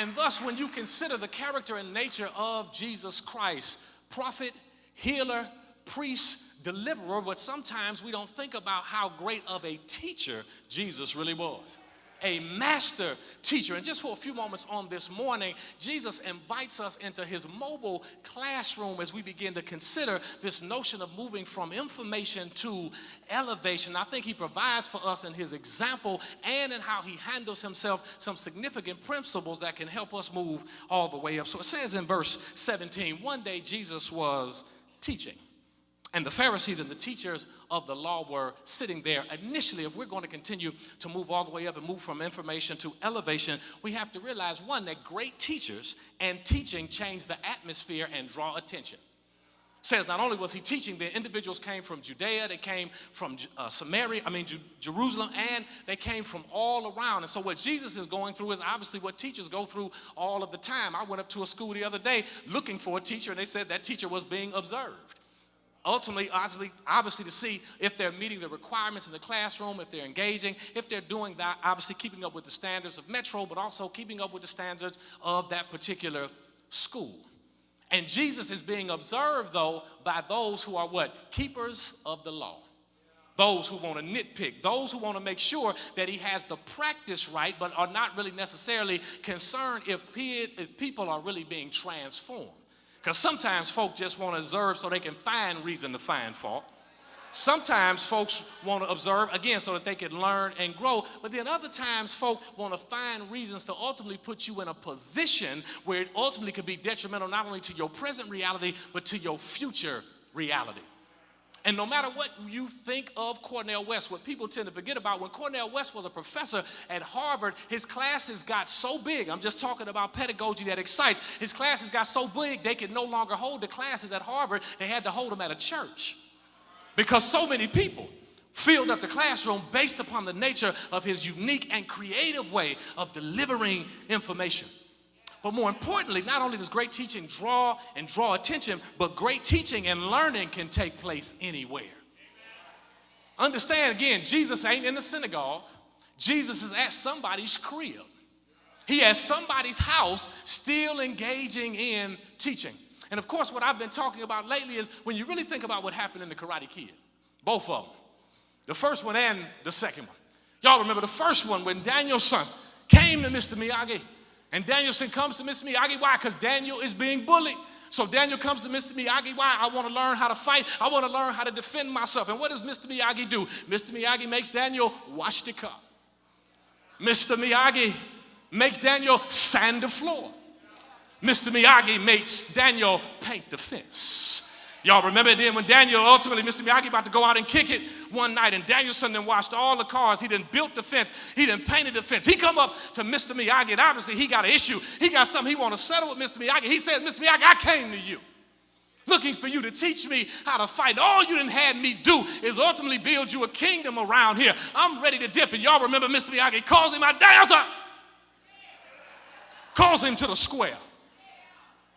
And thus, when you consider the character and nature of Jesus Christ, prophet, healer, priest, deliverer, but sometimes we don't think about how great of a teacher Jesus really was. A master teacher. And just for a few moments on this morning, Jesus invites us into his mobile classroom as we begin to consider this notion of moving from information to elevation. I think he provides for us in his example and in how he handles himself some significant principles that can help us move all the way up. So it says in verse 17, one day Jesus was teaching. And the Pharisees and the teachers of the law were sitting there. Initially, if we're going to continue to move all the way up and move from information to elevation, we have to realize, one, that great teachers and teaching change the atmosphere and draw attention. It says not only was he teaching, the individuals came from Judea, they came from Jerusalem, and they came from all around. And so what Jesus is going through is obviously what teachers go through all of the time. I went up to a school the other day looking for a teacher, and they said that teacher was being observed. Ultimately, obviously to see if they're meeting the requirements in the classroom, if they're engaging, if they're doing that, obviously keeping up with the standards of Metro, but also keeping up with the standards of that particular school. And Jesus is being observed, though, by those who are what? Keepers of the law. Those who want to nitpick, those who want to make sure that he has the practice right, but are not really necessarily concerned if people are really being transformed. Because sometimes folk just want to observe so they can find reason to find fault. Sometimes folks want to observe, again, so that they can learn and grow. But then other times folk want to find reasons to ultimately put you in a position where it ultimately could be detrimental not only to your present reality, but to your future reality. And no matter what you think of Cornel West, what people tend to forget about, when Cornel West was a professor at Harvard, his classes got so big. I'm just talking about pedagogy that excites. His classes got so big they could no longer hold the classes at Harvard. They had to hold them at a church because so many people filled up the classroom based upon the nature of his unique and creative way of delivering information. But more importantly, not only does great teaching draw attention, but great teaching and learning can take place anywhere. Understand, again, Jesus ain't in the synagogue. Jesus is at somebody's crib. He at somebody's house still engaging in teaching. And of course, what I've been talking about lately is when you really think about what happened in the Karate Kid. Both of them. The first one and the second one. Y'all remember the first one when Daniel's son came to Mr. Miyagi. And Danielson comes to Mr. Miyagi. Why? Because Daniel is being bullied. So Daniel comes to Mr. Miyagi. Why? I want to learn how to fight. I want to learn how to defend myself. And what does Mr. Miyagi do? Mr. Miyagi makes Daniel wash the cup. Mr. Miyagi makes Daniel sand the floor. Mr. Miyagi makes Daniel paint the fence. Y'all remember then when Daniel, ultimately, Mr. Miyagi about to go out and kick it one night, and Danielson then washed all the cars. He done built the fence. He done painted the fence. He come up to Mr. Miyagi, and obviously he got an issue. He got something he want to settle with Mr. Miyagi. He says, Mr. Miyagi, I came to you looking for you to teach me how to fight. All you done had me do is ultimately build you a kingdom around here. I'm ready to dip. And y'all remember Mr. Miyagi calls him out, Danielson. Calls him to the square.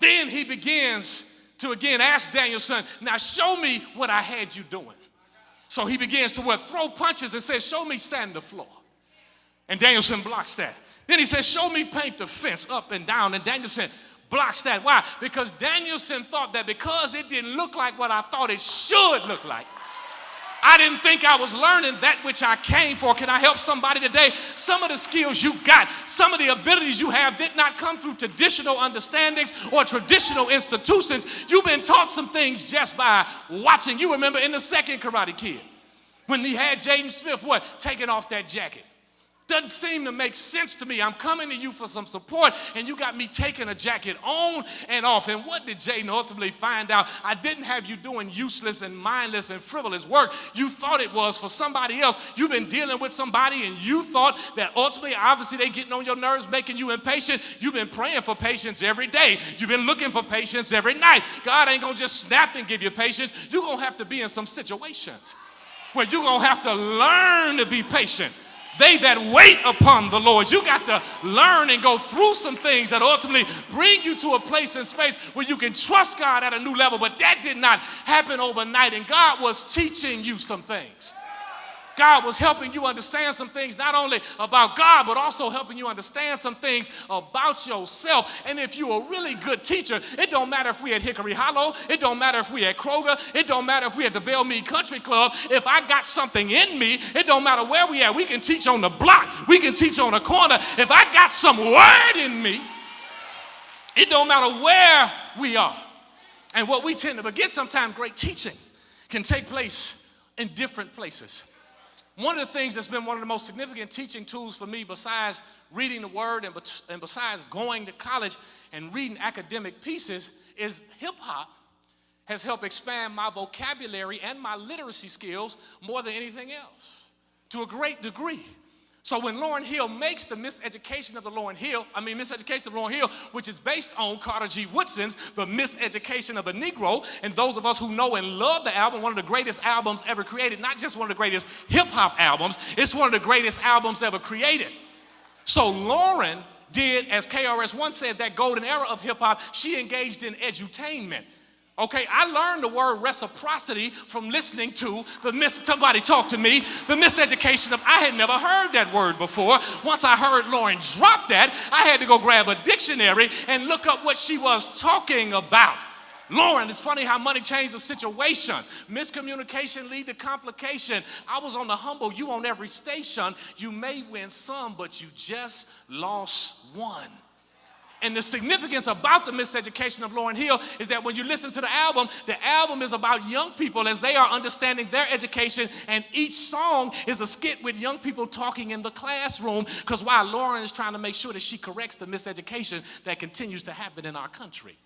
Then he begins to again ask Danielson, now show me what I had you doing. So he begins to throw punches and says, show me sand the floor. And Danielson blocks that. Then he says, show me paint the fence up and down. And Danielson blocks that. Why? Because Danielson thought that because it didn't look like what I thought it should look like, I didn't think I was learning that which I came for. Can I help somebody today? Some of the skills you got, some of the abilities you have did not come through traditional understandings or traditional institutions. You've been taught some things just by watching. You remember in the second Karate Kid when he had Jaden Smith, taking off that jacket. Doesn't seem to make sense to me. I'm coming to you for some support, and you got me taking a jacket on and off. And what did Jaden ultimately find out? I didn't have you doing useless and mindless and frivolous work. You thought it was for somebody else. You've been dealing with somebody, and you thought that ultimately, obviously, they getting on your nerves, making you impatient. You've been praying for patience every day. You've been looking for patience every night. God ain't going to just snap and give you patience. You're going to have to be in some situations where you're going to have to learn to be patient. They that wait upon the Lord. You got to learn and go through some things that ultimately bring you to a place and space where you can trust God at a new level. But that did not happen overnight, and God was teaching you some things. God was helping you understand some things, not only about God, but also helping you understand some things about yourself. And if you're a really good teacher, it don't matter if we at Hickory Hollow, it don't matter if we at Kroger, it don't matter if we at the Bellmead Country Club. If I got something in me, it don't matter where we at. We can teach on the block. We can teach on the corner. If I got some word in me, it don't matter where we are. And what we tend to forget sometimes, great teaching can take place in different places. One of the things that's been one of the most significant teaching tools for me, besides reading the word and besides going to college and reading academic pieces, is hip-hop has helped expand my vocabulary and my literacy skills more than anything else, to a great degree. So when Lauryn Hill makes the Miseducation of Lauryn Hill, which is based on Carter G. Woodson's The Miseducation of the Negro, and those of us who know and love the album, one of the greatest albums ever created, not just one of the greatest hip-hop albums, it's one of the greatest albums ever created. So Lauryn did, as KRS-One said, that golden era of hip-hop, she engaged in edutainment. Okay, I learned the word reciprocity from listening to somebody talk to me, the Miseducation of, I had never heard that word before. Once I heard Lauryn drop that, I had to go grab a dictionary and look up what she was talking about. Lauryn, it's funny how money changed the situation. Miscommunication lead to complication. I was on the humble, you on every station. You may win some, but you just lost one. And the significance about the Miseducation of Lauryn Hill is that when you listen to the album is about young people as they are understanding their education, and each song is a skit with young people talking in the classroom, because while Lauryn is trying to make sure that she corrects the miseducation that continues to happen in our country.